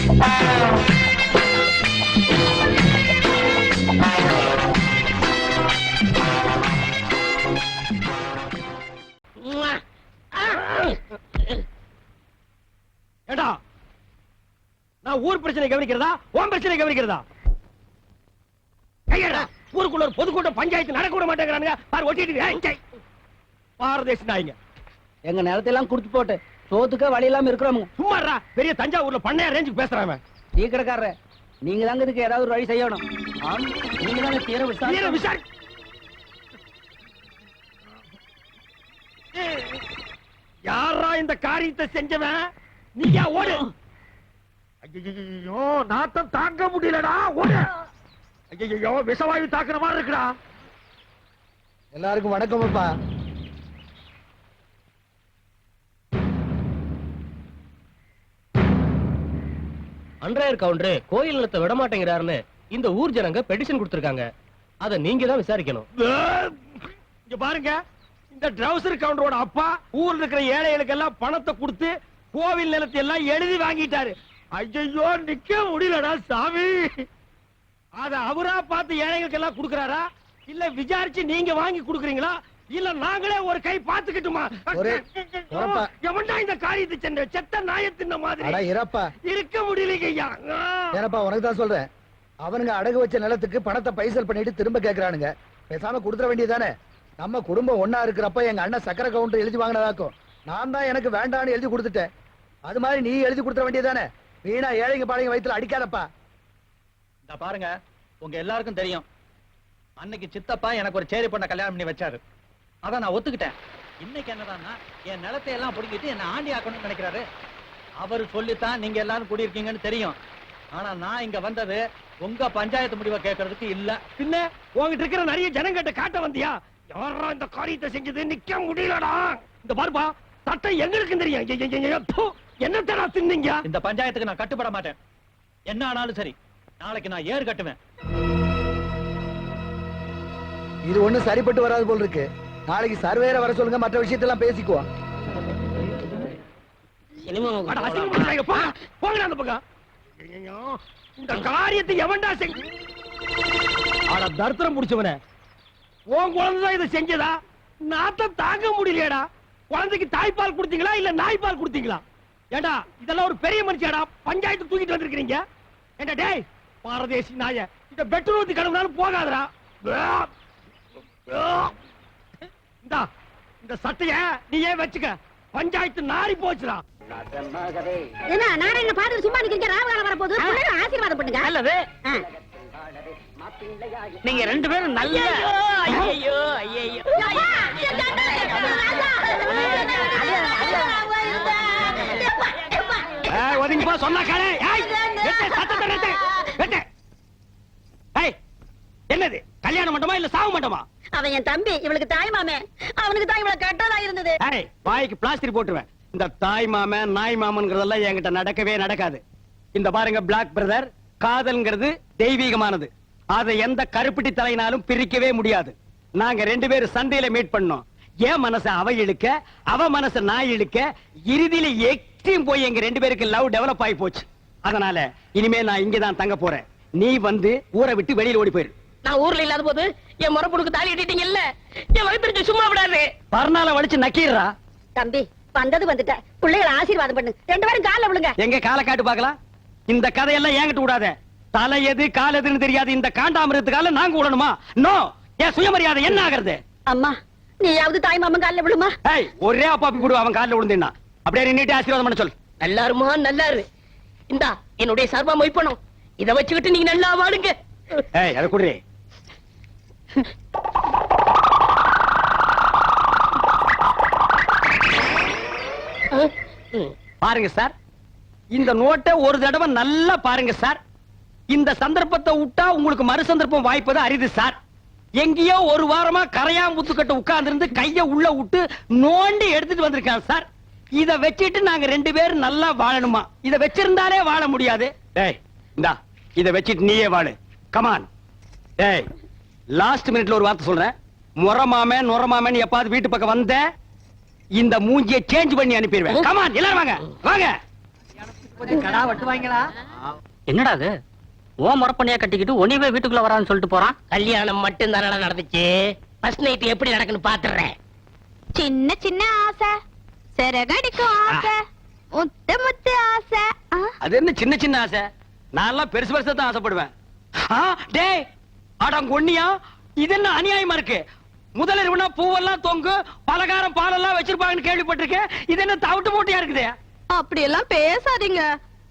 ஏடா, நான் ஊர் பிரச்சனை கவனிக்கிறதா உன் பிரச்சனை கவனிக்கிறதா? கையடா, ஊருக்குள்ள ஒரு பொதுக்கூட்டம் பஞ்சாயத்து நடக்க விட மாட்டேங்கிறானுங்க. பாரு ஒட்டிட்டு பாரதேசி நாய்ங்க. எங்க நிலத்தையெல்லாம் குடுத்து போட்டு சோத்துக்க வழி இல்லாம இருக்கிறோமுங்க. சும்மாறா, பெரிய தஞ்சாவூர்ல பண்ணையா ரேஞ்சுக்கு பேசுறாங்க. டீ கடைக்காரர, நீங்க தாங்க இதுக்கு ஏதாவது ஒரு வழி செய்யணும். நீங்க தாங்க தீர விசாரி. யாரா இந்த காரியத்தை செஞ்சவன்? நீயா ஓடு. ஐயோ, நாத்தம் தாங்க முடியலடா, ஓடு. ஐயோ, விஷவாயு தாக்குற மாதிரி இருக்குடா. எல்லாருக்கும் வணக்கம் அப்பா. அன்றையர் கவுண்டர் கோயில் நிலத்தை விட மாட்டேங்கிறாருன்னு இந்த ஊர் ஜனங்க பெட்டிஷன் கொடுத்திருக்காங்க. அத நீங்க தான் விசாரிக்கணும். இங்க பாருங்க, இந்த ட்ரவுசர் கவுண்டரோட அப்பா ஊர்ல இருக்கிற ஏழைகளுக்கு எல்லாம் பணத்தை கொடுத்து கோவில் நிலத்தை எல்லாம் எழுதி வாங்கிட்டாரு. ஐயோ, நிக்க முடியலடா சாமி. அத அவரா பார்த்து ஏழைகளுக்கு எல்லாம் கொடுக்கறாரா, இல்ல விசாரிச்சு நீங்க வாங்கி கொடுக்கறீங்களா, இல்ல நாங்களே ஒரு கை பாத்துக்கிட்டுமா? எவன்டா இந்த காரியத்தை சென்ற செத்த நாயத்தின் மாதிரி இருக்க முடியலைங்க ஐயா. ஏனப்பா உனக்கு தான் சொல்றேன். அவனுங்க அடகு வச்ச நிலத்துக்கு பணத்தை பைசல் பண்ணிட்டு திரும்ப கேக்குறானுங்க. பேசாம கொடுத்துட வேண்டியதானே. நம்ம குடும்பம் ஒன்னா இருக்கிறப்ப எங்க அண்ணன் சக்கரை கவுண்டர் எழுதி வாங்கினதாக்கும். நான் தான் எனக்கு வேண்டான்னு எழுதி கொடுத்துட்டேன். அது மாதிரி நீ எழுதி கொடுத்துட வேண்டியதானே. வீணா ஏழைங்க பாளைங்க வயித்துல அடிக்காதப்பா. இந்த பாருங்க, உங்க எல்லாருக்கும் தெரியும், அன்னைக்கு சித்தப்பா எனக்கு ஒரு சேரி பொண்ண கல்யாணம் பண்ணி வச்சாரு. அத நான் ஒத்துக்கிட்டேன். இன்னைக்கு என்னதான்னா என் நிலத்தை எல்லாம் புடுங்கிட்டு என்ன ஆண்டி ஆக்கணும்னு நினைக்கிறாரு. அவர் சொல்லித்தான் நீங்க எல்லாரும் குடியிருக்கீங்கன்னு தெரியும். ஆனா நான் இங்க வந்தது உங்க பஞ்சாயத்து முடிவை கேட்கறதுக்கு இல்ல. பின்ன உங்ககிட்ட இருக்கிற நிறைய ஜனங்கிட்ட காட்ட வந்தியா? யாரா இந்த காரியத்தை செஞ்சது? நிக்க முடியலடா. இந்த பாருப்பா, சட்டம் எங்களுக்கு தெரியும். என்ன தடா தின்னீங்க? இந்த பஞ்சாயத்துக்கு நான் கட்டுப்பட மாட்டேன். என்ன ஆனாலும் சரி, நாளைக்கு நான் ஏறு கட்டுவேன். இது ஒண்ணும் சரிப்பட்டு வராது போல் இருக்கு. நாளைக்கு சர்வேர வர சொல்லுங்க, மற்ற விஷயத்தெல்லாம் பேசிக்குவோம். போங்கடா அந்த பக்கம். இந்த காரியத்தை எவன்டா செஞ்ச? ஆனா தர்த்தரம் முடிச்சவன, உன் குழந்தைதான் இதை செஞ்சதா? நாத்தம் தாங்க முடியலையடா. குழந்தைக்கு தாய்ப்பால் கொடுத்தீங்களா இல்ல நாய்ப்பால் கொடுத்தீங்களா? ஏண்டா, இதெல்லாம் ஒரு பெரிய மனுஷியாடா, பஞ்சாயத்து தூக்கிட்டு வந்திருக்கீங்க. ஏண்டா டேய் பாரதேசி நாய, இந்த பெட்ரோல் ஊத்தி கடவுனாலும் போகாதடா. இந்த சட்டைய நீயே வச்சுக்க. பஞ்சாயத்து நாரி போச்சுடா. என்ன நாராயண பாத்து சும்மா நிக்கிறீங்க? ராவகாலம் வர போகுது, ஆசீர்வாதம் பண்ணுங்க. நல்லது. நீங்க ரெண்டு பேரும் நல்ல. ஐயோ ஐயோ, ஒதுங்கி போ சொன்னா காலே. என்னது கல்யாண மண்டபமா இல்ல சாவு மண்டபமா? அவன் என் தம்பி, இவளுக்கு தாய் மாமே. அவனுக்கு தான் இவள கட்டதா இருந்தது. வாய்க்கு பிளாஸ்டிக் போட்டுருவேன். இந்த தாய் மாமன் நாய் மாமன்ங்கிறதெல்லாம் என்கிட்ட நடக்கவே நடக்காது. இந்த பாருங்க பிளாக் பிரதர், காதல்ங்கிறது தெய்வீகமானது. அதை எந்த கருப்பிட்டி தலையினாலும் பிரிக்கவே முடியாது. நாங்க ரெண்டு பேரும் சந்தையில மீட் பண்ணோம். என் மனச அவ இழுக்க, அவ மனச நான் இழுக்க, இறுதியில எக்ஸ்ட்ரீம் போய் எங்க ரெண்டு பேருக்கு லவ் டெவலப் ஆகி போச்சு. அதனால இனிமே நான் இங்கதான் தங்க போறேன். நீ வந்து ஊரை விட்டு வெளியில ஓடி போயிரு. நான் ஊர்ல இல்லாத போது என் முறப்புடுக்கு தாலி கட்டிட்டீங்க இல்ல, என் வயிற்று சும்மா விடாது. பர்னால வலிச்சு நக்கீரா. தம்பி வந்தது வந்துட்ட, பிள்ளைகளை ஆசீர்வாதம் பண்ணு. ரெண்டு பேரும் கால்ல விழுங்க. எங்க காலை காட்டு பாக்கலாம். இந்த கதையெல்லாம் ஏங்கிட்டு விடாத. தலை எது கால் எதுன்னு தெரியாது இந்த காண்டாமிரத்துக்கால நாங்க விடணுமா? நோ. என் சுயமரியாதை என்ன ஆகிறது? அம்மா நீயாவது தாய் மாமன் கால்ல விழுமா? ஒரே அப்பாப்பி கூட அவன் காலில் விழுந்தா அப்படியே நின்னுட்டு ஆசீர்வாதம் பண்ண சொல். நல்லாருமா? நல்லாரு. இந்தா என்னுடைய சர்வா மொய்ப்பணும். இத வச்சுக்கிட்டு நீங்க நல்லா வாடுங்க. அதை குடுறே. பாருங்க சார், இந்த நோட்டை ஒரு தடவை நல்லா பாருங்க சார். இந்த சந்தர்ப்பத்தை விட்டா உங்களுக்கு மறு சந்தர்ப்பம் வாய்ப்பது அரிது சார். எங்கேயோ ஒரு வாரமா கரையாம்புத்துக்கட்ட உட்கார்ந்து இருந்து கைய உள்ள விட்டு நோண்டி எடுத்துட்டு வந்திருக்கான் சார். இத வச்சிட்டு நாங்க ரெண்டு பேரும் நல்லா வாழணுமா? இத வச்சிருந்தாலே வாழ முடியாது. டேய் இந்தா இத வச்சிட்டு நீயே வாழு. கமான். டேய் லாஸ்ட் மினிட்ல ஒரு வார்த்தை சொல்றேன். முறமாமே நுறமாமேன்னு எப்பாவது வீட்டு பக்கம் வந்த இந்த மூஞ்சியை சேஞ்ச் பண்ணி அனுப்பிடுவேன். கமான் எல்லாரும் வாங்க வாங்க. கடா வெட்டுவாங்களா? என்னடா அது ஓ முறப்பண்ணியா கட்டிக்கிட்டு ஒனிவே வீட்டுக்குள்ள வரான்னு சொல்லிட்டு போறான். கல்யாணம் மட்டும் தானடா நடந்துச்சு. ஃபர்ஸ்ட் நைட் எப்படி நடக்குன்னு பாத்துறேன். சின்ன சின்ன ஆசை, சிறகடிக்கும் ஆசை, முத்து முத்து ஆசை. அது என்ன சின்ன சின்ன ஆசை? நான் எல்லாம் பெருசு பெருசா தான் ஆசைப்படுவேன். டேய் அடங்கொன்னியா, இது என்ன அநியாயமா இருக்கு? முதலிரவுனா பூவெல்லாம் தொங்கு, பலகாரம் பாலெல்லாம் வச்சிருப்பாங்கன்னு கேள்விப்பட்டிருக்கேன். இது என்ன தவிட்டு மூட்டையா இருக்குது? அப்படி எல்லாம் பேசாதீங்க.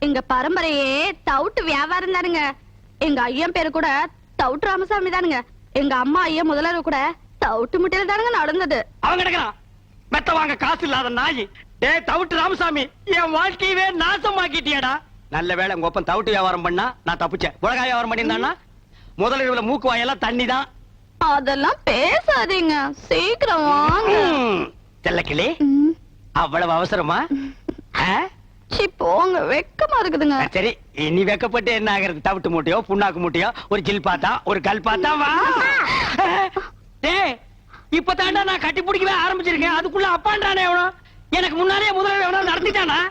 எங்க பரம்பரையே தவுட்டு வியாபாரம் தானுங்க. எங்க ஐயன் பேரு கூட தவுட்டு ராமசாமி தானுங்க. எங்க அம்மா ஐயா முதலரவு கூட தவுட்டு முட்டையில தானுங்க நடந்தது. அவன் கிடக்குறான் மெத்த வாங்க காசு இல்லாத நாய். டேய் தவிட்டு ராமசாமி, என் வாழ்க்கையவே நாசமாக்கிட்டியாடா. நல்ல வேளை உங்க ஒப்பன் தவிட்டு வியாபாரம் பண்ணா நான் தப்பிச்சேன். உலக வியாபாரம் பண்ணியிருந்தான்னா முதலிரவுல மூக்கு வாயெல்லாம் தண்ணி தான். அதெல்லாம் பேசாதீங்க, சீக்கிரம் வாங்க. செல்லக்கிளி, அவ்வளவு அவசரமா? சி போங்க, வெக்கமா இருக்குதுங்க. சரி, இனி வெக்கப்பட்டு என்ன ஆகிறது? தவிட்டு மூட்டையோ புண்ணாக்கு மூட்டையோ ஒரு ஜில் பாத்தா ஒரு கல் பாத்தா வா. டேய் இப்பதாண்டா நான் கட்டி பிடிக்கவே ஆரம்பிச்சிருக்கேன், அதுக்குள்ள அப்பான்றானே எவனோ. எனக்கு முன்னாலே முதல்ல எவனோ நடத்திட்டானா?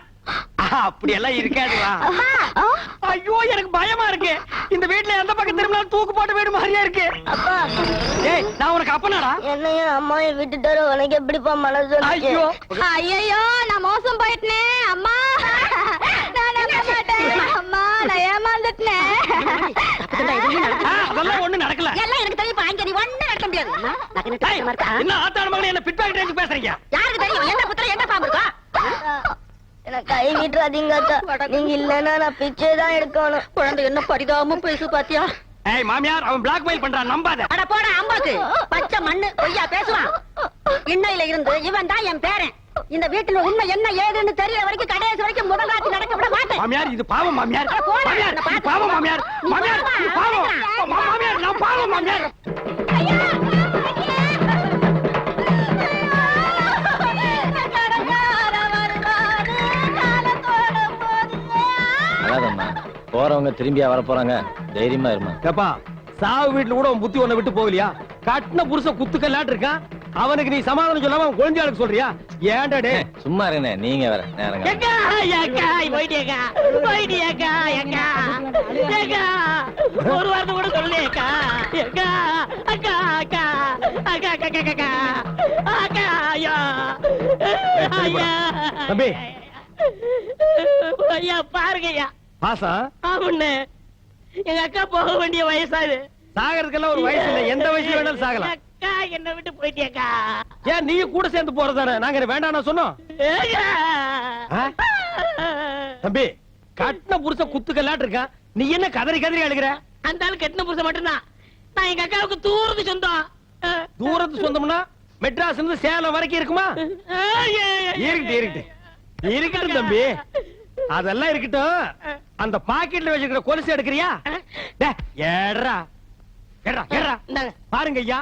அப்படி எல்லாம் இருக்காது வா. ஐயோ எனக்கு பயமா இருக்கு. இந்த வீட்டுல எந்த பக்கம் திரும்பினாலும் தூக்கு போட்டு வீடு மாதிரியா இருக்கு. டேய் நான் உனக்கு அப்பனாடா. என்னையும் அம்மாவை விட்டுட்டாரு, உனக்கு எப்படிப்பா மனசு? ஐயோ ஐயோ நான் மோசம் போயிட்டேனே அம்மா. நான் நம்ப மாட்டேன் அம்மா, நான் ஏமாந்துட்டேன். அதெல்லாம் ஒண்ணு நடக்கல. எல்லாம் எனக்கு தெரியும், அங்க நீ ஒண்ணு நடக்க முடியாது. என்ன ஆத்தாட மகளே, என்ன பிட் பாக்கெட் பேசுறீங்க? யாருக்கு தெரியும் என்ன புத்திர என்ன பாம்பு இருக்கா? எனக்கு கை விட்டுறாதீங்க, நீங்க இல்லன்னா நான் பிச்சை தான் எடுக்கணும். குழந்தை என்ன பரிதாபமா பேசு பாத்தியா? ஏய் மாமியார், அவன் பிளாக்மெயில் பண்றான், நம்பாத. அட போடா அம்பாக்கு, பச்சை மண்ணு பொய்யா பேசுவான். இன்னையில இருந்து இவன் தான் என் பேரன். இந்த வீட்டுல உண்மை என்ன ஏதுன்னு தெரியற வரைக்கும் கடைசி வரைக்கும் முதல் ராத்தி நடக்க விட மாட்டேன். மாமியார் இது பாவம் மாமியார். அட போடா, மாமியார் நான் இது பாவம் மாமியார். மாமியார் இது பாவம். மாமியார் நான் பாவம் மாமியார். அதாதம்மா, போறவங்க திரும்பியா வர போறாங்க, தைரியமா இருமா. ஏப்பா சாவு வீட்டுல கூட உன் புத்தி ஒண்ண விட்டு போகலையா? கட்டின புருஷ குத்துக்கல்லாட்டு இருக்கான், அவனுக்கு நீ சமாதானம் சொல்லாம அவன் குழந்தையாளுக்கு சொல்றியா? ஏன்டா டே சும்மா இருங்க, நீங்க வேற நேரங்க. ஒரு வார்த்தை கூட சொல்லேக்கா. தம்பி ஐயா பாருங்கய்யா. பாசா ஆமாண்ணே, எங்க அக்கா போக வேண்டிய வயசாது. சாகறதுக்கெல்லாம் ஒரு வயசு இல்ல, எந்த வயசுல வேணாலும் சாகலாம். அக்கா என்ன விட்டு போயிட்டியக்கா. ஏன் நீ கூட சேர்ந்து போறதானே? நாங்க வேண்டாம் சொன்னோம். தம்பி கட்டின புருஷ குத்துக்கல்லாட்டு இருக்கான், நீ என்ன கதறி கதறி அழுகிற? அந்த ஆள் கட்டின புருஷன் மட்டும்தான். நான் எங்க அக்காவுக்கு தூரத்து சொந்தம். தூரத்து சொந்தம்னா மெட்ராஸ் இருந்து சேலம் வரைக்கும் இருக்குமா? இருக்கட்டும் இருக்கட்டும் தம்பி, அதெல்லாம் இருக்கட்டும். அந்த பாக்கெட்ல வச்சிருக்கிற கொலுசு எடுக்கிறியா? ஏறா ஏறா ஏறா. பாருங்க ஐயா,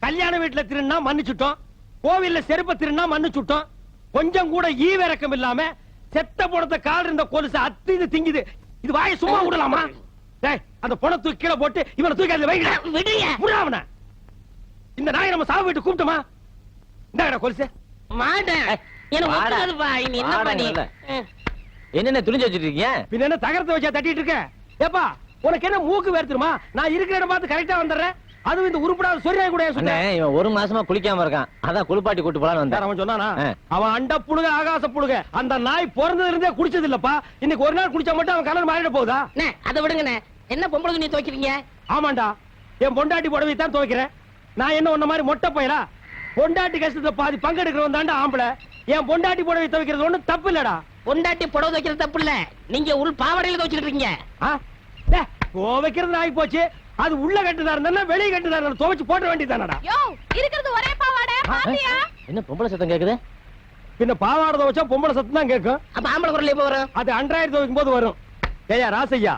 கல்யாண வீட்டுல திருநா மன்னிச்சுட்டோம், கோவில்ல செருப்ப திருநா மன்னிச்சுட்டோம். கொஞ்சம் கூட ஈவிரக்கம் இல்லாம செத்த பணத்தை கால் இருந்த கொலுசு அத்து இது திங்குது. இது வாயை சும்மா விடலாமா? அந்த பணம் தூக்கி கீழே போட்டு இவனை தூக்கி அதுல வைக்கிறேன். இந்த நாயை நம்ம சாவு வீட்டு கூப்பிட்டோமா? இந்த கொலுசு மாட்டேன். என்னென்ன துணிஞ்சு வச்சிட்டு இருக்கீங்க? பின்ன என்ன தகரத்தை வச்சா தட்டிட்டு இருக்க? ஏப்பா உனக்கு என்ன மூக்கு வேர்த்துருமா? நான் இருக்கிற இடம் பார்த்து கரெக்டா வந்துடுறேன். அதுவும் இந்த உருப்படாத சொரியாய் கூட சொன்னேன். இவன் ஒரு மாசமா குளிக்காம இருக்கான், அதான் குளிப்பாட்டி கூட்டு போலான்னு வந்தேன். அவன் சொன்னானா? அவன் அண்ட புழுக ஆகாச புழுக. அந்த நாய் பிறந்ததுல இருந்தே குடிச்சது இல்லப்பா. இன்னைக்கு ஒரு நாள் குடிச்சா மட்டும் அவன் கலர் மாறிட போகுதா? அதை விடுங்கண்ணே, என்ன பொம்பளை துணி துவைக்கிறீங்க? ஆமாண்டா, என் பொண்டாட்டி புடவை தான் துவைக்கிறேன். நான் என்ன உன்ன மாதிரி மொட்டை போயிடா? பொண்டாட்டி கஷ்டத்துல பாதி பங்கெடுக்கிறவன் தாண்டா ஆம்பளை. என் பொண்டாட்டி புடவை துவைக்கிறது ஒண்ணும் தப்பு இல்லடா. பொண்டாட்டி புடவை துவைக்கிறது தப்பு இல்ல, நீங்க உள் பாவாடையில துவைச்சிட்டு இருக்கீங்க. துவைக்கிறது ஆகி போச்சு. அது உள்ள கட்டுதா இருந்தா வெளியே கட்டுதா இருந்தா துவைச்சு போட வேண்டியதானடா. இருக்கிறது ஒரே பாவாடை பாத்தியா? என்ன பொம்பளை சத்தம் கேக்குது? பின்ன பாவாடை துவைச்சா பொம்பளை சத்தம் தான் கேட்கும். அப்ப ஆம்பளை குரல் எப்ப வரும்? அது அன்றாயிரம் துவைக்கும் போது வரும். ஏயா ராசையா,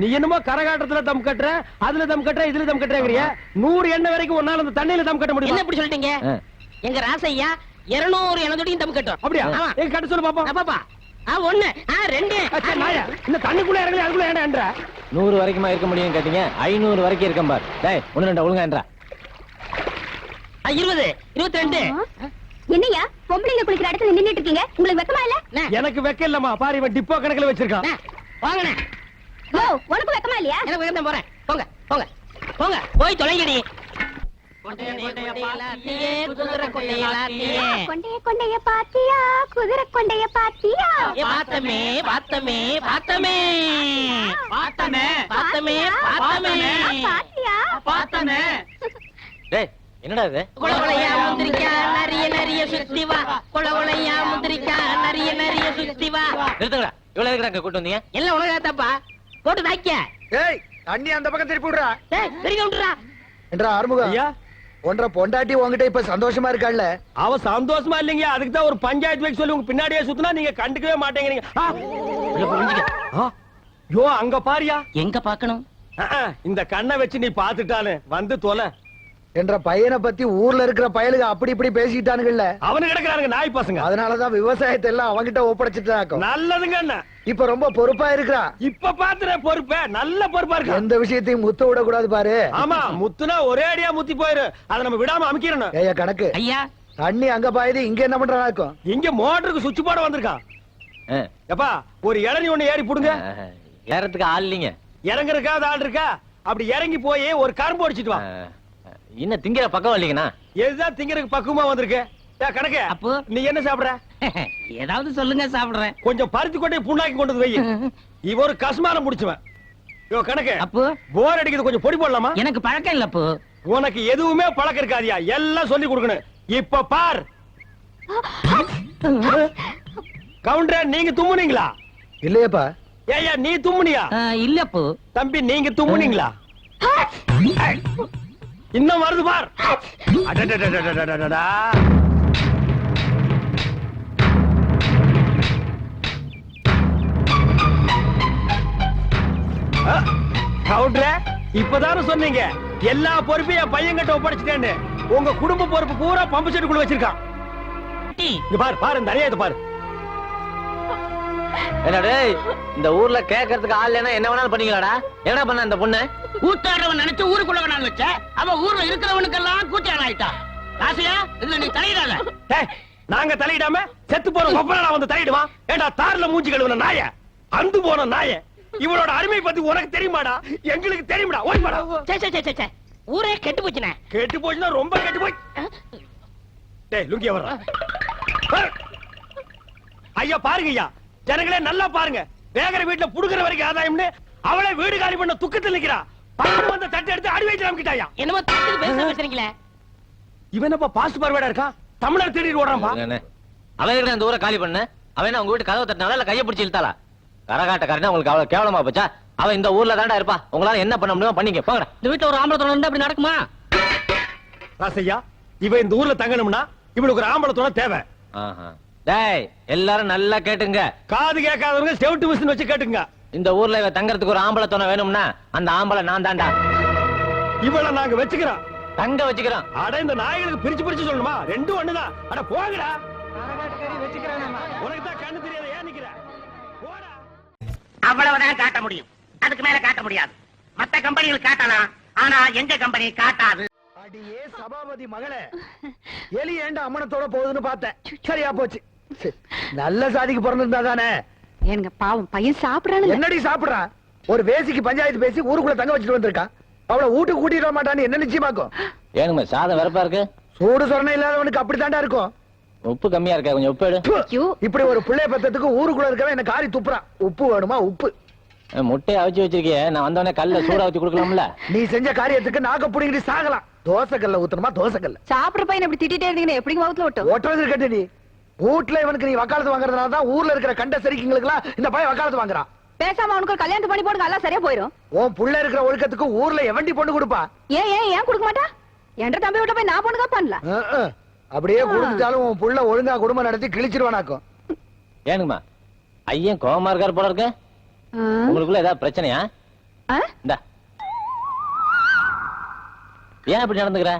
நீ என்னமோ கரகாட்டத்துல தம் கட்டுற, அதுல தம் கட்டுற, இதுல தம் கட்டுறங்கறிய. 100 எண்ணெய் வரைக்கும் ஒன்னால அந்த தண்ணியில தம் கட்ட முடியும். என்ன இப்படி சொல்லிட்டீங்க? எங்க ராசையா 200 எண்ணெய் தம் கட்டும். அப்படியா? எங்க கட்ட சொல்லு பாப்போம். பாப்பா 1 2 இந்த தண்ணிக்குள்ள இறங்கல அதுக்குள்ள ஏன்டா 100 வரைக்குமா இருக்க முடியும் கேட்டீங்க? 500 வரைக்கும் இருக்கேன் பார். டேய் 1 2 ஒழுங்கா என்றா. 20 22 என்னையா பொம்பளைங்க குளிக்கிற இடத்துல நின்னுட்டு இருக்கீங்க உங்களுக்கு வெக்கமா இல்ல எனக்கு வெக்க இல்லம்மா பாரு இவன் டிப்போ கணக்குல வச்சிருக்கான் வாங்கண்ணே ஓ உனக்கு வெக்கமா இல்லையா எனக்கு வேணும் போறேன் போங்க போங்க போங்க போய் தொலைங்கடி குதிரை கொண்டைய கொண்டைய பாத்தியா குதிரை கொண்டைய பாத்தியா பார்த்தமே பார்த்தமே பார்த்தமே பார்த்தமே பார்த்தமே பார்த்தமே பாத்தியா பார்த்தமே டேய் என்னடா இது குளகுளையா முந்திரிக்கா நிறைய நிறைய சுத்தி வா குளகுளையா முந்திரிக்கா நிறைய நிறைய சுத்தி வா நிறுத்துங்கடா இவ்வளவு இருக்கிறாங்க கூட்டு வந்தீங்க எல்லாம் உனக்கு தப்பா போட்டு தாய்க்க ஏய் தண்ணி அந்த பக்கம் திருப்பி விடுறா பெரிய விட்டுறா என்றா ஆறுமுகம் ஐயா ஒன்றரை பொண்டாட்டி உங்ககிட்ட இப்ப சந்தோஷமா இருக்காள்ல அவ சந்தோஷமா இல்லைங்க அதுக்கு தான் ஒரு பஞ்சாயத்து வைக்க சொல்லி உங்க பின்னாடியே சுத்தினா நீங்க கண்டுக்கவே மாட்டேங்கிறீங்க யோ அங்க பாரியா எங்க பாக்கணும் இந்த கண்ணை வச்சு நீ பாத்துட்டானு வந்து தொலை என்ற பையனை பத்தி ஊர்ல இருக்கிற பயலுக அப்படி இப்படி பேசிட்டானுங்கல்ல அவனு கிடக்குறானுங்க நாய் பசங்க அதனாலதான் விவசாயத்தை எல்லாம் அவங்கிட்ட ஒப்படைச்சிட்டாக்கும் நல்லதுங்க அண்ணா இப்ப ரொம்ப பொறுப்பா இருக்கிறா இப்ப பாத்துற பொறுப்ப நல்ல பொறுப்பா இருக்கு எந்த விஷயத்தையும் முத்த விட கூடாது பாரு ஆமா முத்துனா ஒரே அடியா முத்தி போயிரு அதை நம்ம விடாம அமைக்கிறோம் ஏய்யா கணக்கு ஐயா தண்ணி அங்க பாயுது இங்க என்ன பண்றாக்கும் இங்க மோட்டருக்கு சுவிட்ச் போட வந்திருக்கான் எப்பா ஒரு இளநீ ஒண்ணு ஏறி புடுங்க ஏறதுக்கு ஆள் இல்லைங்க இறங்குறதுக்காவது ஆள் இருக்கா அப்படி இறங்கி போய் ஒரு கரும்பு அடிச்சிட்டு வா இன்னும் திங்கிற பக்கம் இல்லைங்கண்ணா எதுதான் திங்கறதுக்கு பக்குவமா வந்திருக்கு கணக்கு அப்போ நீ என்ன சாப்பிடுற ஏதாவது சொல்லுங்க சாப்பிடுறேன் கொஞ்சம் பருத்தி கொட்டை புண்ணாக்கி கொண்டு வந்து வை இவ ஒரு கஸ்மாலம் முடிச்சுவன் யோ கணக்கு அப்போ போர் அடிக்குது கொஞ்சம் பொடி போடலாமா எனக்கு பழக்கம் இல்ல அப்போ உனக்கு எதுவுமே பழக்கம் இருக்காதியா எல்லாம் சொல்லி கொடுக்கணும் இப்ப பார் கவுண்டர் நீங்க தும்முனீங்களா இல்லையப்பா ஏய்யா நீ தும்முனியா இல்ல அப்போ தம்பி நீங்க தும்முனீங்களா இன்னும் வருது பார் அடடடடடடடடா. கவுண்டரே இப்பதானே சொன்னீங்க எல்லா பொறுப்பையும் என் பையன் கிட்ட ஒப்படைச்சிட்டேன்னு உங்க குடும்ப பொறுப்பு பூரா பம்பு செட்டுக்குள்ள வச்சிருக்கான் இங்க பாரு பாரு இந்த அநியாயத்தை பாரு என்னடே இந்த ஊர்ல கேட்கறதுக்கு ஆள் இல்லைன்னா என்ன வேணாலும் பண்ணீங்களாடா என்ன பண்ண அந்த பொண்ணு கூத்தாடுறவன் நினைச்சு ஊருக்குள்ள வேணாலும் வச்ச அவன் ஊர்ல இருக்கிறவனுக்கெல்லாம் கூத்தாட ஆயிட்டா ராசியா இதுல நீ தலையிடாத டேய், நாங்க தலையிடாம செத்து போற ஒப்பனா வந்து தலையிடுவான் ஏண்டா தார்ல மூஞ்சி கழுவுன நாய அந்து போன நாய இவனோட அருமை பத்தி உனக்கு தெரியுமாடா எங்களுக்கு தெரியுமாடா ஓய் மாடா சே ஊரே கெட்டு போச்சுனே கெட்டு போச்சுன்னா ரொம்ப கெட்டு போய் டேய் லுங்கிய வர்றா ஐயா பாருங்க ஐயா ஜனங்களே நல்லா பாருங்க வேகர வீட்டுல புடுகிற வரைக்கும் ஆதாயம்னு அவளை வீடு காலி பண்ண துக்கத்தில் நிக்கிறா பக்கம் வந்த தட்டை எடுத்து அடி வச்சு நமக்கிட்டாயா என்னமோ தட்டுக்கு பேசுறீங்களே இவன் என்னப்பா பாஸ்ட் பார்வைடா இருக்கா தமிழர் தேடி ஓடுறான்பா அவன் அந்த ஊரை காலி பண்ண அவன் உங்க வீட்டு கதவை தட்டினால இல்ல கையை பிடிச்சி இழுத்தாளா கரகாட்டக்காரனா உங்களுக்கு அவ்வளவு கேவலமா போச்சா அவன் இந்த ஊர்ல தாண்டா இருப்பா உங்களால என்ன பண்ண முடியுமோ பண்ணிக்க போங்கடா இந்த வீட்டுல ஒரு ஆம்பளை தொடர்ந்து அப்படி நடக்குமா ராசையா இவன் இந்த ஊர்ல தங்கணும்னா இவனுக்கு ஒரு ஆம்பளை துணை தேவை டேய் எல்லாரும் நல்லா கேட்டுங்க காது கேட்காதவங்க செவுட்டு மிஷின் வச்சு கேட்டுங்க இந்த ஊர்ல இவ தங்கறதுக்கு ஒரு ஆம்பளை துணை வேணும்னா அந்த ஆம்பளை நான் தாண்டா இவள நாங்க வச்சுக்கிறோம் தங்க வச்சுக்கிறோம் அட இந்த நாய்களுக்கு பிரிச்சு பிரிச்சு சொல்லணுமா ரெண்டும் ஒண்ணுதான் அட போங்கடா உனக்கு தான் கண்ணு தெரியாத ஏன் நிக்கிற போடா அவ்வளவுதான் காட்ட முடியும் அதுக்கு மேல காட்ட முடியாது மத்த கம்பெனிகள் காட்டலாம் ஆனா எங்க கம்பெனி காட்டாது அடியே சபாபதி மகளே எலி ஏண்ட அம்மனத்தோட போகுதுன்னு பார்த்தேன் சரியா போச்சு நல்ல சாதிக்கு பிறந்திருந்தா தானே ஏங்க பாவம் பையன் சாப்பிடறானு என்னடி சாப்பிடுறான் ஒரு வேசிக்கு பஞ்சாயத்து பேசி ஊருக்குள்ள தங்க வச்சுட்டு வந்திருக்கான் அவளை வீட்டுக்கு கூட்டிட்டு வர மாட்டான்னு என்ன நிச்சயமாக்கும் ஏனுங்க சாதம் வெறப்பா இருக்கு சூடு சொரணை இல்லாதவனுக்கு அப்படித்தாண்டா இருக்கும் உப்பு கம்மியா இருக்கா கொஞ்சம் உப்பு எடு இப்படி ஒரு பிள்ளைய பத்தத்துக்கு ஊருக்குள்ள இருக்கவன் என்ன காரி துப்புறான் உப்பு வேணுமா உப்பு முட்டையை அவிச்சு வச்சிருக்கிய நான் வந்தவனே கல்ல சூடா ஊத்தி கொடுக்கலாம்ல நீ செஞ்ச காரியத்துக்கு நாக்க புடிங்கிட்டு சாகலாம் தோசை கல்ல ஊத்தணுமா தோசை கல்ல சாப்பிடுற பையன் இப்படி திட்டிட்டே இருந்தீங்கன்னா எப்படி வகுத்துல விட்டோம் ஒட்டுறது இருக்கட்டு நீ வீட்டுல இவனுக்கு நீ வக்காலத்து வாங்குறதுனால தான் ஊர்ல இருக்கிற கண்ட சரிக்குங்களுக்கு இந்த பையன் வக்காலத்து வாங்குறான் பேசாம அவனுக்கு ஒரு கல்யாணம் பண்ணி போடுங்க எல்லாம் சரியா போயிரும் உன் புள்ள இருக்கிற ஒழுக்கத்துக்கு ஊர்ல எவண்டி பொண்ணு கொடுப்பா ஏன் கொடுக்க மாட்டா என்ற தம்பி விட்ட போய் நான் பொண்ணுங்க பண்ணல அப்படியே கொடுத்துட்டாலும் உன் புள்ள ஒழுங்கா குடும்பம் நடத்தி கிழிச்சிருவானாக்கும் ஏனுங்கம்மா ஐயன் கோவமா இருக்காரு போல இருக்கு உங்களுக்குள்ள ஏதாவது பிரச்சனையா இந்தா ஏன் இப்படி நடந்துக்கிற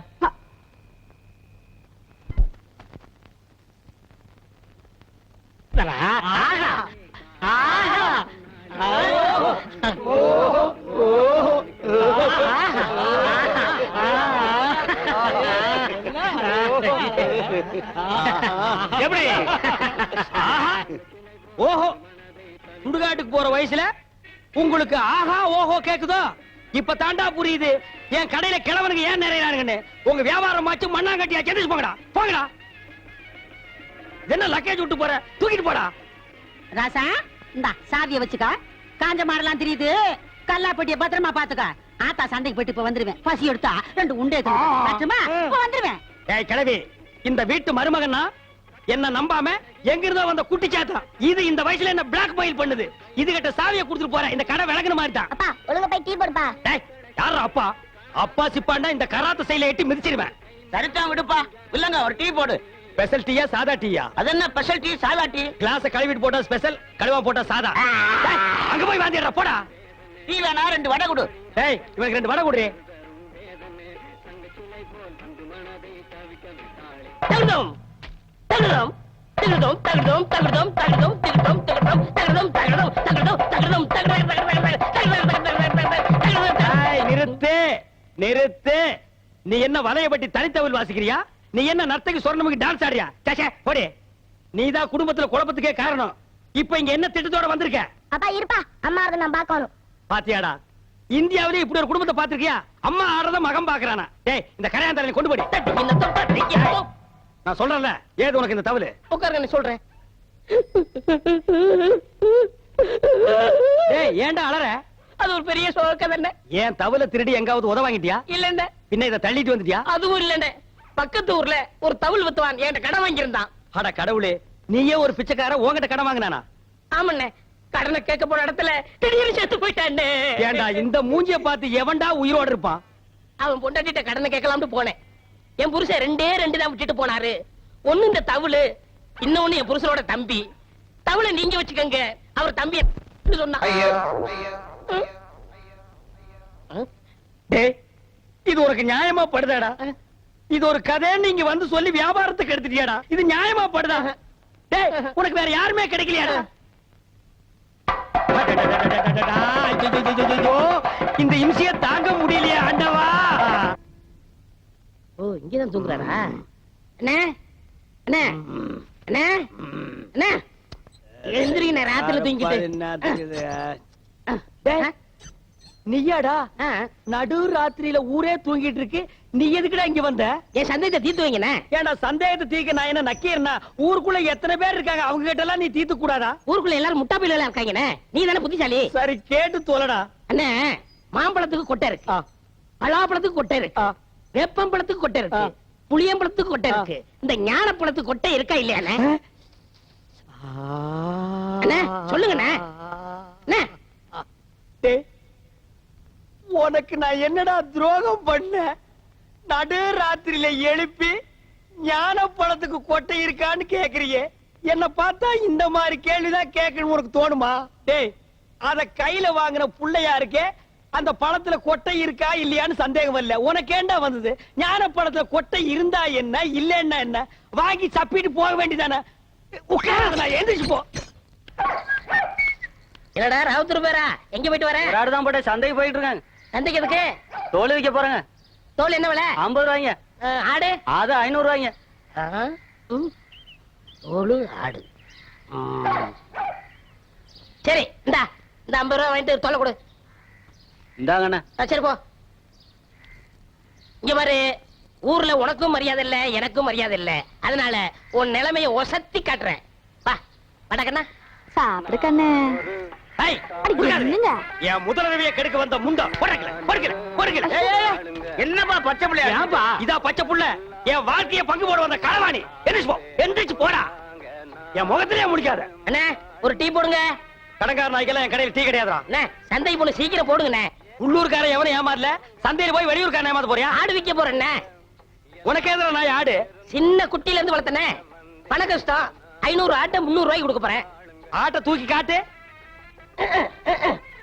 கிளம்பு. ஆஹா, ஓஹோ, சுடுகாட்டுக்கு போற வயசுல உங்களுக்கு ஆஹா ஓஹோ கேக்குதோ? இப்ப தாண்டா புரியுது என் கடையில கிழவனுக்கு ஏன் நிறையறானுங்கன்னு. உங்க வியாபாரம் ஆச்சு மண்ணாங்கட்டியா செஞ்சு போங்கடா, போங்கடா. என்ன லக்கேஜ் விட்டு போற, தூக்கிட்டு போடா. ராசா இந்தா சாவிய வச்சுக்க. காஞ்ச மாடெல்லாம் தெரியுது, கல்லாப்பட்டிய பத்திரமா பாத்துக்க. ஆத்தா சண்டைக்கு போயிட்டு இப்ப வந்துருவேன். பசி எடுத்தா 2 உண்டை எடுத்துமா வந்துருவேன். ஏய் கிழவி, இந்த வீட்டு மருமகன்னா என்ன நம்பாம எங்க இருந்தோ வந்த குட்டி சாத்தா இது இந்த வயசுல என்ன பிளாக் மெயில் பண்ணுது. இது கிட்ட சாவியை கொடுத்துட்டு போறேன். இந்த கடை விளக்குன மாதிரி தான். அப்பா ஒழுங்கா போய் டீ போடுப்பா. டேய், யாரா அப்பா? அப்பா சிப்பாண்டா இந்த கராத்த சைல எட்டி மிதிச்சிருவேன். சரிதான் விடுப்பா. இல்லங்க ஒரு டீ போடு. ஸ்பெஷல் டீயா சாதா டீயா? அது என்ன ஸ்பெஷல் டீ சாதா டீ? கிளாஸ் கழுவிட்டு போட்டா ஸ்பெஷல், கழுவா போட்டா சாதா. டேய், அங்க போய் வாந்திடுறா போடா. டீ வேணா 2 வடை கொடு. டேய், இவனுக்கு 2 வடை குடுறே. தகுதம் தகுதம் தகுதம் தகுதம் தகுதம் தகுதம் தகுதம் தகுதம் தகுதம் தகுதம் தகுதம் தகுதம். டேய், நிறுத்து நிறுத்து. நீ என்ன வலையபட்டி தனித்தவில் வாசிக்கிறியா? நீ என்ன நர்த்தகி சொர்ணமுக்கு டான்ஸ் ஆடுறியா? சேச்சே போடி. நீதான் குடும்பத்துல குழப்பத்துக்கே காரணம். இப்ப இங்க என்ன திட்டத்தோட வந்திருக்க? அப்பா இருப்பா, அம்மா அதை நான் பார்க்கணும். பாத்தியாடா, இந்தியாவிலே இப்படி ஒரு குடும்பத்தை பாத்திருக்கியா? அம்மா ஆடுறத மகன் பாக்குறானா? டேய், இந்த கரையாந்தரனை கொண்டு போடி. நான் சொல்றேன்ல, ஏது உனக்கு இந்த தவளு? உட்காருங்க சொல்றேன். டேய், ஏன்டா அலற? அது ஒரு பெரிய சோக தானே. ஏன் தவளை திருடி எங்காவது உத வாங்கிட்டியா? இல்லண்ட. பின்ன இதை தள்ளிட்டு வந்துட்டியா? அதுவும் இல்லண்ட. பக்கத்து ஊர்ல ஒரு தவுள் வித்துவான், என்கிட்ட கடன் வாங்கியிருந்தான். அட கடவுளே, நீயே ஒரு பிச்சைக்கார உன்கிட்ட கடன் வாங்கினானா? ஆமண்ணே, கடனை கேட்க போற இடத்துல திடீர்னு செத்து போயிட்டானே. ஏன்டா இந்த மூஞ்சிய பார்த்து எவன்டா உயிரோட இருப்பான்? அவன் பொண்டாட்டிட்ட கடனை கேட்கலாம்னு போனேன். என் புருஷன் 2 தான் விட்டுட்டு போனாரு. ஒண்ணு இந்த தவுளு, இன்னொன்னு என் புருஷனோட தம்பி. தவுளை நீங்க வச்சுக்கங்க, அவர் தம்பி சொன்னா. டேய், இது உனக்கு நியாயமா படுதாடா? இது ஒரு கதை நீங்க வந்து சொல்லி வியாபாரத்துக்கு எடுத்துட்டியாடா? இது நியாயமா படுதா? டேய், உனக்கு வேற யாருமே கிடைக்கலையாடா? ஐயோ, இந்த இம்சைய தாங்க முடியலையா ஆண்டவா? ஓ, இங்கதான் தூங்குறாரா? அண்ணே அண்ணே அண்ணே அண்ணே, எந்திரிங்க, ராத்திரில தூங்கிட்டு. டேய், நீயாடா? நடு ராத்திரியில ஊரே தூங்கிட்டு இருக்கு, நீ எதுக்குடா இங்க வந்த? என் சந்தேகத்தை தீர்த்து வைங்கண்ணே. ஏன்டா சந்தேகத்தை தீர்க்க நான் என்ன நக்கீரனா? ஊருக்குள்ள எத்தனை பேர் இருக்காங்க, அவங்க கிட்ட எல்லாம் நீ தீர்த்து கூடாதா? ஊருக்குள்ள எல்லாரும் முட்டா பையில இருக்காங்கண்ணே. நீ தானே புத்திசாலி. சரி, கேட்டு தோலடா. அண்ணே, மாம்பழத்துக்கு கொட்டை இருக்கு, பலாப்பழத்துக்கு கொட்டை இருக்கு, வேப்பம்பழத்துக்கு கொட்டை இருக்கு, புளியம்பழத்துக்கு கொட்டை இருக்கு. இந்த ஞானப்பழத்துக்கு கொட்டை இருக்கா இல்லையாண்ணே? அண்ணே சொல்லுங்கண்ணே. அண்ணே, டேய், உனக்கு நான் என்னடா துரோகம் பண்ண? நடு ராத்திரியில எழுப்பி ஞான பழத்துக்கு கொட்டை இருக்கான்னு கேக்குறியே, என்ன பார்த்தா இந்த மாதிரி கேள்விதான் கேட்கணும் உனக்கு தோணுமா? டேய், அத கையில வாங்கின புள்ளையா இருக்கே, அந்த பழத்துல கொட்டை இருக்கா இல்லையான்னு சந்தேகம் இல்ல. உனக்கு ஏண்டா வந்தது? ஞான பழத்துல கொட்டை இருந்தா என்ன, இல்லன்னா என்ன? வாங்கி சப்பிட்டு போக வேண்டியதானே? உட்கார, நான் எந்திரிச்சு போ. என்னடா ராவுத்தர் பேரா, எங்க போயிட்டு வர? ஆடுதான் போட்ட சந்தைக்கு போயிட்டு இருக்காங்க. சந்தைக்கு எதுக்கு? தோல் வைக்க போறாங்க. தோல் என்ன விலை? 50 ரூபாய்ங்க. ஆடு? அது 500 ரூபாய்ங்க. தோலு ஆடு. சரி, இந்த 50 ரூபாய் வாங்கிட்டு தோலை கொடு. இந்தாங்கண்ணா. சரி போ. இங்க பாரு, ஊர்ல உனக்கும் மரியாதை இல்ல, எனக்கும் மரியாதை இல்ல. அதனால உன் நிலைமையை ஒசத்தி காட்டுறேன். வா வடக்கண்ணா. சாப்பிடு கண்ணு. ஏய், என்னங்க? என் முதலரவியை கெடுக்க வந்த முண்டா பொறுக்கல பொறுக்கல பொறுக்கல. என்னப்பா பச்சை பிள்ளையா? ஏன்பா இதா பச்சை புள்ள? என் வாழ்க்கைய பங்கு போட வந்த களவாணி. எந்திரிச்சு போ, எந்திரிச்சு போடா. என் முகத்திலே முடிக்காத. அண்ணா, ஒரு டீ போடுங்க. கடங்கார நாய்க்கெல்லாம் என் கடையில் டீ கிடையாதுடா. அண்ணா, சந்தைக்கு போன சீக்கிரம் போடுங்கண்ணே. உள்ளூர்காரன் எவனும் ஏமாறல, சந்தையில போய் வெளியூர்காரன் ஏமாத்த போறியா? ஆடு விக்க போறேண்ணே. உனக்கு எதிர நாய் ஆடு? சின்ன குட்டில இருந்து வளர்த்தனே, பண கஷ்டம். 500 ஆட்டை 300 ரூபாய்க்கு கொடுக்க போறேன். ஆட்டை தூக்கி காட்டு.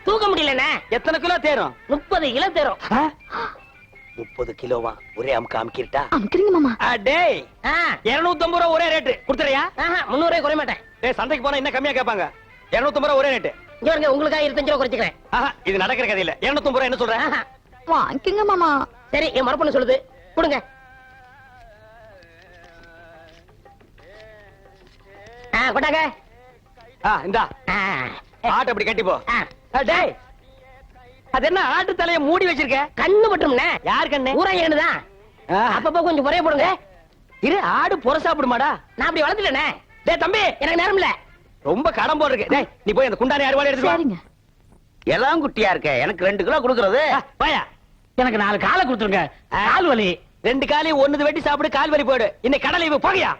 தூக்க முடியலண்ணே. எத்தனை கிலோ தேரும்? 30 கிலோ தேரும். 30 கிலோவா? ஒரே அமுக்கு அமுக்கிட்டா? அமுக்குறீங்க மாமா. டேய், 250 ரூபா ஒரே ரேட்டு கொடுத்துறியா? 300 ரூபாய் குறைய மாட்டேன். டேய், சந்தைக்கு போனா இன்னும் கம்மியா கேட்பாங்க. 250 ரூபா ஒரே ரேட்டு. இங்க பாருங்க, உங்களுக்காக 25 ரூபா குறைச்சிக்கிறேன். இது நடக்கிற கதை இல்ல. 250 ரூபா என்ன சொல்றேன்? வாங்கிக்கங்க மாமா. சரி, என் மரப்பொண்ணு சொல்லுது, கொடுங்க. கொண்டாங்க இந்தா ஆட்டை அப்படி கட்டி போ. டேய் அது என்ன ஆட்டு தலைய மூடி வச்சிருக்க? கண்ணு மட்டும்ண்ணே. யார் கண்ணு? ஊராங்கன்னுதான். அப்பப்ப கொஞ்சம் குறைய போடுங்க. இரு, ஆடு புற சாப்பிடுமாடா? நான் அப்படி வளர்த்துட்டேனே. டேய் தம்பி, எனக்கு நேரம் இல்ல. ரொம்ப கடன் போடு இருக்கு. டேய் நீ போய் அந்த குண்டானி அறுவாளை எடுத்து வா. சரிங்க. எல்லாம் குட்டியா இருக்க, எனக்கு 2 கிலோ கொடுக்கறது. போயா. எனக்கு 4 காலை கொடுத்துருங்க, கால் வலி. 2 காலையும் ஒண்ணுது வெட்டி சாப்பிடு, கால் வலி போடு. இன்னைக்கு கடலை இவ போகையா.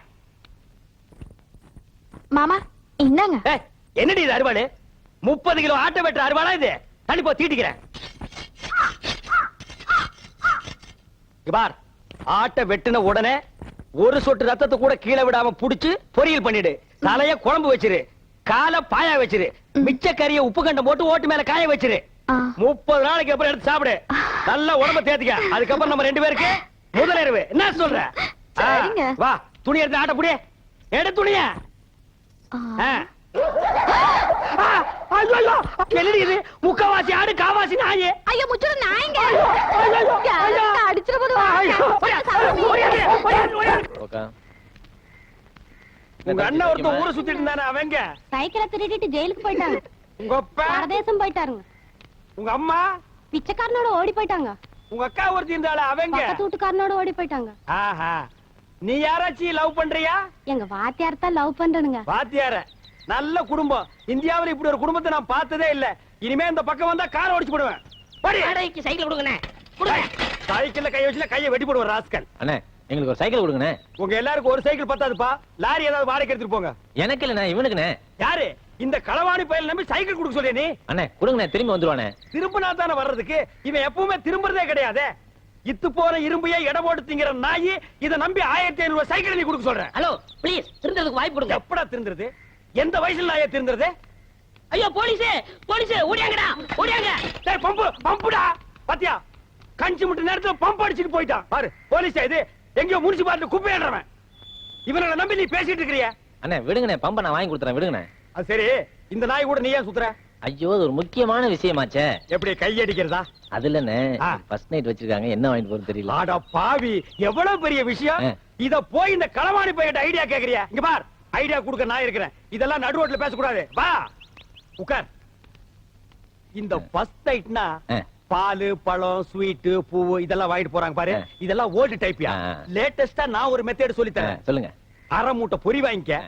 மாமா இந்தாங்க. ஏய் என்னடி இது அறுவாளு? 30 கிலோ ஆட்டை வெட்டுற அறுவாளா இது? தள்ளி போ, தீட்டிக்கிறேன். இங்க பார், ஆட்டை வெட்டின உடனே ஒரு சொட்டு ரத்தத்தை கூட கீழே விடாம புடிச்சு பொரியல் பண்ணிடு. தலைய குழம்பு வச்சிரு, காலை பாயா வச்சிரு, மிச்ச கறிய உப்பு கண்டம் போட்டு ஓட்டு மேல காய வச்சிரு. 30 நாளைக்கு அப்புறம் எடுத்து சாப்பிடு. நல்ல உடம்ப தேத்திக்க. அதுக்கப்புறம் நம்ம 2 பேருக்கு முதலிரவு. என்ன சொல்ற? சரிங்க. வா, துணி எடுத்து ஆட்ட புடி. எடு துணிய. இது முக்கவாசி ஆடு, காவாசி நாயே. ஐயோ முச்சுற நாய்ங்க. ஐயோ. அடிச்சிர போது. உங்க அண்ணன் ஒருத்தன் ஊரை சுத்திட்டு இருந்தானே, அவங்க சைக்கிளை திருடிட்டு ஜெயிலுக்கு போயிட்டாங்க. உங்க அப்பா, பரதேசம் போயிட்டாருங்க. உங்க அம்மா பிச்சைக்காரனோட ஓடி போயிட்டாங்க. உங்க அக்கா ஒருத்தி இருந்தால, அவங்க பக்கத்து வீட்டுக்காரனோட ஓடி போயிட்டாங்க. ஆஹா. நீ யாராச்சும் லவ் பண்றியா? எங்க வாத்தியார் தான் லவ் பண்றனுங்க. வாத்தியார நல்ல குடும்பம். இந்தியாவுல இப்படி ஒரு குடும்பத்தை நான் பார்த்ததே இல்ல. இனிமே இந்த பக்கம் வந்தா காரை ஓடிச்சு போடுவேன். வாடகைக்கு சைக்கிள் கொடுங்கண்ணே. கொடுங்க. சைக்கிள்ல கை வச்சுல கையை வெட்டி போடுவேன் ராஸ்கல். அண்ணே எங்களுக்கு ஒரு சைக்கிள் கொடுங்கண்ணே. உங்க எல்லாருக்கும் ஒரு சைக்கிள் பத்தாதுப்பா. லாரி ஏதாவது வாடகை எடுத்துட்டு போங்க. எனக்கு இல்லண்ணே, இவனுக்குண்ணே. யாரு இந்த களவாணி பயல் நம்பி சைக்கிள் கொடுக்க சொல்லிய நீ? அண்ணே கொடுங்கண்ணே, திரும்பி வந்துருவானே. திரும்பினா தானே வர்றதுக்கு. இவன் எப்பவுமே திரும்புறதே கிடையாது. இத்து போற இரும்பையே எடை போட்டு திங்கிற நாயி இதை நம்பி 1500 சைக்கிள் நீ கொடுக்க சொல்ற. ஹலோ ப்ளீஸ், திருந்ததுக்கு வாய்ப்பு கொடுங்க. எப்படா திருந்துறது? எந்த வயசுல நாயே திருந்துறது? ஐயோ போலீஸ், போலீஸ் ஓடியாங்கடா, ஓடியாங்க. டேய் பம்பு, பம்புடா. பாத்தியா, கஞ்சி முட்டு நேரத்துல பம்ப் அடிச்சிட்டு போயிட்டான் பாரு. போலீஸ் இது எங்கயோ முனிசிபாலிட்டி குப்பையாடுறவன். இவனை நம்பி நீ பேசிட்டு இருக்கறியா? அண்ணே விடுங்கண்ணே, பம்ப நான் வாங்கி கொடுத்துறேன், விடுங்கண்ணே. அது சரி, இந்த நாய் கூட நீ ஏன் சுத்துற? ஐயோ அது ஒரு முக்கியமான விஷயமாச்சே. எப்படி கையடிக்கிறதா? அது இல்லண்ணே, ஆ. ஃபர்ஸ்ட் நைட் வச்சிருக்காங்க, என்ன வாங்கிட்டு போறது தெரியல. ஆடா பாவி, எவ்வளவு பெரிய விஷயம். ஆ. இத போய் இந்த களவாணி பையட்ட ஐடியா கேக்குறியா? இங்க பார், ஐடியா கொடுக்க நான் இருக்கிறேன். இதெல்லாம் நடு ரோட்ல பேசக்கூடாது. வா உட்கார். இந்த ஃபர்ஸ்ட் நைட்னா ஆ. பால், பழம், ஸ்வீட், பூவு இதெல்லாம் வாங்கிட்டு போறாங்க பாரு. ஆ. இதெல்லாம் ஓல்டு டைப்பியா? ஆ. லேட்டஸ்டா நான் ஒரு மெத்தட் சொல்லி தரேன். சொல்லுங்க. அரை மூட்டை பொரி வாங்கிக்க,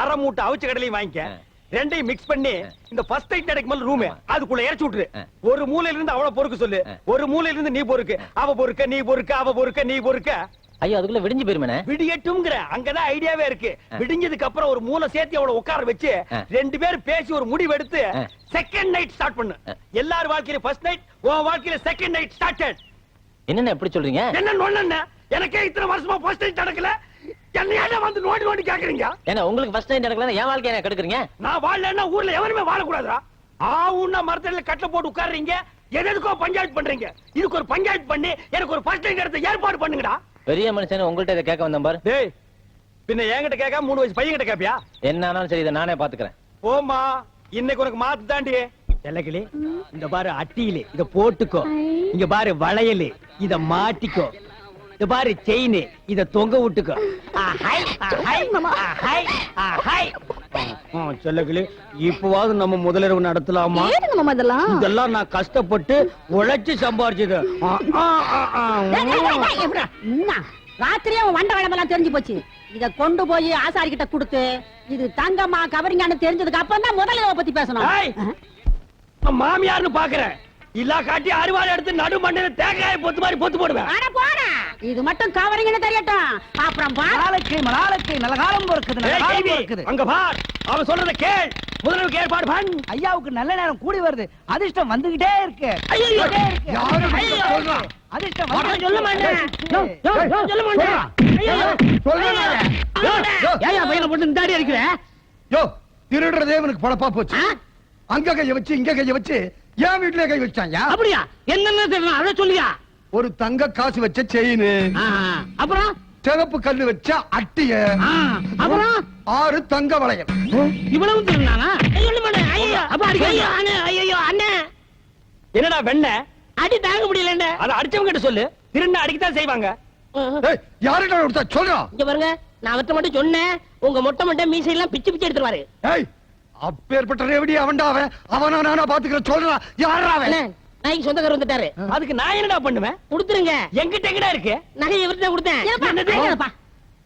அரை மூட்டை அவிச்ச கடலையும் வாங்கிக்க. ஆ. ரெண்டையும் மிக்ஸ் பண்ணி இந்த ஃபர்ஸ்ட் நைட் நடக்கும் ரூம் அதுக்குள்ள இறச்சி விட்டுரு. ஆ. ஒரு மூலையில இருந்து அவள பொறுக்க சொல்லு, ஆ. ஒரு மூலையில இருந்து நீ பொறுக்கு. அவ பொறுக்க, நீ பொறுக்க, அவ பொறுக்க, நீ பொறுக்க. ஐயோ அதுக்குள்ள விடிஞ்சு போயிருமேண்ணே. விடியட்டும்ங்கற அங்கதான் ஐடியாவே இருக்கு. விடிஞ்சதுக்கு அப்புறம் ஒரு மூளை சேர்த்து அவளை உட்கார வச்சு 2 பேரும் பேசி ஒரு முடிவு எடுத்து செகண்ட் நைட் ஸ்டார்ட் பண்ணு. எல்லார் வாழ்க்கையில ஃபர்ஸ்ட் நைட், உன் வாழ்க்கையில செகண்ட் நைட் ஸ்டார்டட். என்னண்ணே எப்படி சொல்றீங்க? என்ன நொண்ணே, எனக்கே இத்தனை வருஷமா ஃபர்ஸ்ட் நைட் நடக்கல. என்னையால வந்து நோண்டி நோண்டி கேக்குறீங்க? ஏன்னா உங்களுக்கு ஃபர்ஸ்ட் நைட் நடக்கல, என் வாழ்க்கைய என்ன கெடுக்குறீங்க? நான் வாழலன்னா ஊர்ல எவனுமே வாழக்கூடாதா? ஆவுன்னா மரத்தடியில கட்டல போட்டு உட்கார்றீங்க, எதுக்கோ பஞ்சாயத்து பண்றீங்க. இதுக்கு ஒரு பஞ்சாயத்து பண்ணி எனக்கு ஒரு ஃபர்ஸ்ட் நைட் எடுத்து ஏற்பாடு பண்ணுங்கடா. பெரிய மனுஷன் உங்கள்ட்ட இதை கேட்க வந்தேன் பாரு. டேய் பின்ன என்கிட்ட கேட்காம 3 வயசு பையன் கிட்ட கேப்பியா? என்ன ஆனாலும் சரி, இதை நானே பாத்துக்கிறேன். போமா, இன்னைக்கு உனக்கு மாத்து தாண்டி. செல்லக்கிளி, இந்த பாரு அட்டியில இத போட்டுக்கோ. இங்க பாரு வளையல், இத மாட்டிக்கோ. இந்த பாரு செயின், இத தொங்க விட்டுக்கோ. செல்லக்கிளி, இப்பவாவது நம்ம முதலிரவு நடத்தலாமா? ஏனுங்க மாமா இதெல்லாம்? இதெல்லாம் நான் கஷ்டப்பட்டு உழைச்சு சம்பாரிச்சது. ராத்திரியே உன் வண்ட வளமெல்லாம் தெரிஞ்சு போச்சு. இத கொண்டு போய் ஆசாரி கிட்ட கொடுத்து இது தங்கம்மா கவரிங்கான்னு தெரிஞ்சதுக்கு அப்புறம் தான் முதல்ல பத்தி பேசணும். ஏய், நான் மாமியார்னு பாக்குறேன். இல்லா காட்டி அறுவாள் எடுத்து நடு மண்ணில தேங்காய் பொத்து மாதிரி பொத்து போடுவேன். அட போடா, இது மட்டும் கவரிங்னு தெரியட்டும். அப்புறம் நாளைக்கு நல்ல காலம் இருக்குது. அங்க பார், அவன் சொல்றத கேள். முதல்ல ஏற்பாடு பண். ஐயாவுக்கு நல்ல நேரம் கூடி வருது, அதிர்ஷ்டம் வந்துகிட்டே இருக்கு. அதிர்ஷ்டம் சொல்ல மாட்டேன். சொல்ல மாட்டேன். ஏயா பையனை போட்டு இந்த தாடி அடிக்கிற? யோ, திருடுறதே இவனுக்கு பொழப்பா போச்சு. அங்க கைய வச்சு இங்க கைய வச்சு என் வீட்டுல கை வச்சாங்க. அப்படியா? என்னன்னு தெரியல, அத சொல்லியா? ஒரு தங்க காசு வச்ச செயின், அப்புறம் சிவப்பு கல்லு வச்ச அட்டிய, அப்புறம் 6 தங்க வளையல். இவ்வளவு திருநானா? சொல்ல மாட்டேன். ஐயோ அப்ப அடிக்க. ஐயோ அண்ணே, ஐயோ அண்ணே, என்னடா வெண்ண அடி தாங்க முடியல. அத அடிச்சவங்க கிட்ட சொல்லு. திருண்ண அடிக்கத்தான் செய்வாங்க. ஏய், யாருடா கொடுத்தா சொல்றா? இங்க பாருங்க, நான் அவர்ட்ட மட்டும் சொன்னேன் உங்க மொட்டை மீசையெல்லாம் பிச்சு பிச்சு எடுத்துருவாரு. ஏய் அப்பேற்பட்ட ரேவடி அவன்டா அவன். அவனா நானா பாத்துக்கிறேன் சொல்றான். யாரா அவன்? அண்ணே, நாய்க்கு சொந்தக்காரர் வந்துட்டாரு. அதுக்கு நான் என்னடா பண்ணுவேன்? கொடுத்துருங்க. எங்கிட்ட எங்கடா இருக்கு? நகையை இவர்கிட்ட கொடுத்தேன். என்னப்பா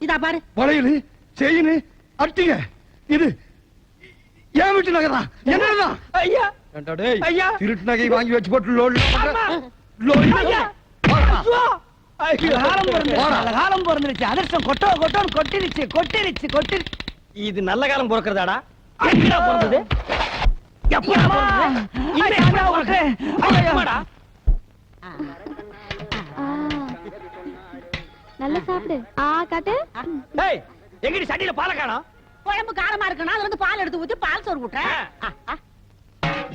இதா பாரு. வளையலு செயினு அட்டிங்க இது ஏன் வீட்டு நகைதான் என்னதான்? ஐயா ஏன்டா டேய், ஐயா. திருட்டு நகை வாங்கி வச்சு போட்டு லோடு அம்மா. ஐயா. ஐயோ. ஐயோ, நல்ல காலம் பிறந்துருச்சு. அதிர்ஷ்டம் கொட்டோன்னு கொட்டிருச்சு. இது நல்ல காலம் பிறக்கிறதாடா? எங்கடா பிறந்தது? எப்படா பிறந்தது? இப்ப எப்படா பிறக்குது? ஐயா, எப்படா? நல்லா சாப்பிடு. காட்டு. ஏய், எங்கடி சட்டியில பாலை காணோம்? குழம்பு காரமா இருக்குன்னா அதுல இருந்து பால் எடுத்து ஊத்தி பால் சோறு விட்டுறேன்.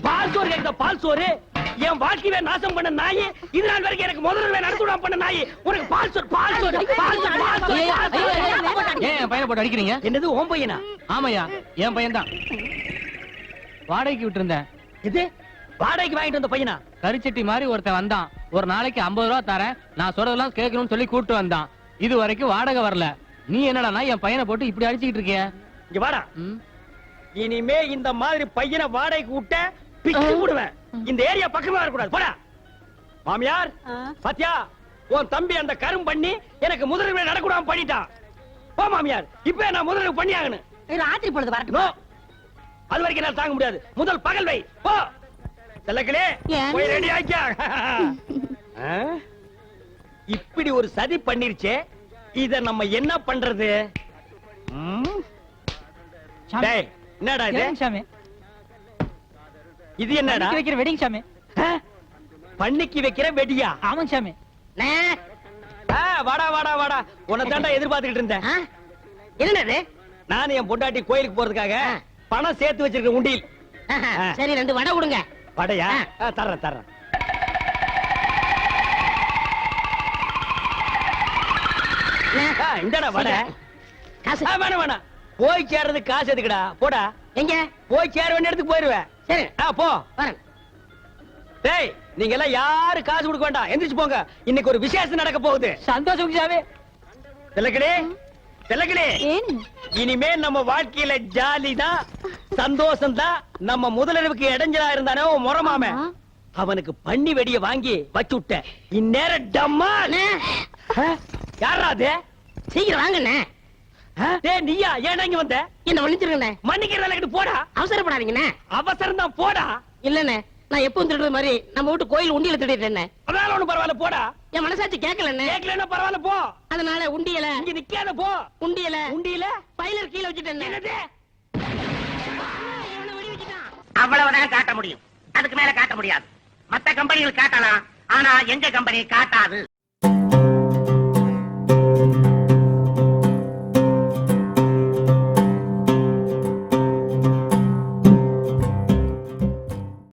பால் சோறு கேக்குதா? பால் சோறு என் வாழ்க்கையை நாசம் பண்ண நாய், இது நாள் வரைக்கும் எனக்கு முதல்ல நடத்துடாம பண்ண நாய், உனக்கு பால் சோறு. ஏன் என் பையனை போட்டு அடிக்கிறீங்க? என்னது உன் பையனா? ஆமாய்யா, என் பையன் தான். வாடகைக்கு விட்டு இருந்தேன். இது வாடகைக்கு வாங்கிட்டு வந்த பையனா? கரிச்சட்டி மாதிரி ஒருத்தன் வந்தான். ஒரு நாளைக்கு 50 ரூபா தரேன், நான் சொல்றதெல்லாம் கேட்கணும்னு சொல்லி கூப்பிட்டு வந்தான். இது வரைக்கும் வாடகை வரல. நீ என்னடா என் பையனை போட்டு இப்படி அடிச்சுக்கிட்டு இருக்கிய? இங்க வாடா. இனிமே இந்த மாதிரி பையனை வாடகைக்கு விட்ட பிச்சு விடுவேன். இந்த ஏரியா பக்கமே வரக்கூடாது. போடா. மாமியார் பாத்தியா, உன் தம்பி அந்த கரும் பண்ணி எனக்கு முதலில் நடக்கூடாம பண்ணிட்டான். போ மாமியார், இப்ப நான் முதலில் பண்ணி ஆகணும். ராத்திரி பொழுது நோ, வரட்டும். அது வரைக்கும் என்னால தாங்க முடியாது. முதல் பகல் வை. போ செல்லக்கிளே, ஏன்? போய் ரெடி ஆக்கியா. இப்படி ஒரு சதி பண்ணிருச்சே, இத நம்ம என்ன பண்றது? டேய், என்னடா இது? இது என்னடா? வைக்கிற வெட்டிங் சாமி. பண்ணிக்கு வைக்கிற வெடியா? ஆமாங்க சாமி. வாடா உன்னை தாண்டா எதிர்பார்த்துக்கிட்டு இருந்தேன். என்னது? நானும் என் பொண்டாட்டி கோயிலுக்கு போறதுக்காக பணம் சேர்த்து வச்சிருக்கேன் உண்டியில். சரி, 2 வடை கொடுங்க. வடையா? தர்றேன். இந்தடா வடை. காசு. வேணாம். போய் சேர்றதுக்கு காசு எதுக்குடா? போடா. எங்க? போய் சேர வேண்டிய இடத்துக்கு போயிருவேன். சரி, போ. வரேன். டேய், நீங்க எல்லாம் யாரு காசு கொடுக்க வேண்டாம். எந்திரிச்சு போங்க. இன்னைக்கு ஒரு விசேஷம் நடக்க போகுது. சந்தோஷம் சாமி. செல்லக்கிளே, ஏன்? இனிமே நம்ம வாழ்க்கையில ஜாலி தான், சந்தோஷம் தான். நம்ம முதலிரவுக்கு இடைஞ்சலா இருந்தானே முறமாம, அவனுக்கு பண்ணி வெடிய வாங்கி வச்சு விட்ட. இந்நேரம் டம்மா. யாரா அது? சீக்கிரம் வாங்கண்ணே. டேய், நீயா? ஏன் இங்க வந்த? என்ன மன்னிச்சிருங்கண்ணே. மன்னிக்கிறத போடா. அவசரப்படாதீங்கண்ணே. அவசரம் தான், போடா. இல்லண்ணே, நான் எப்பவும் திருடுற மாதிரி நம்ம வீட்டு கோயில் உண்டியல திருடிட்டேன். அதனால ஒண்ணும் பரவாயில்ல, போடா. என் மனசாட்சி கேட்கலண்ணே. கேட்கலன்னா பரவாயில்ல, போ. அதனால உண்டியல இங்க நிக்காத, போ. உண்டியல பைலர் கீழே வச்சுட்டேன். என்னது? அவ்வளவுதான் காட்ட முடியும். அதுக்கு மேல காட்ட முடியாது. மத்த கம்பெனிகள் காட்டலாம், ஆனா எங்க கம்பெனி காட்டாது.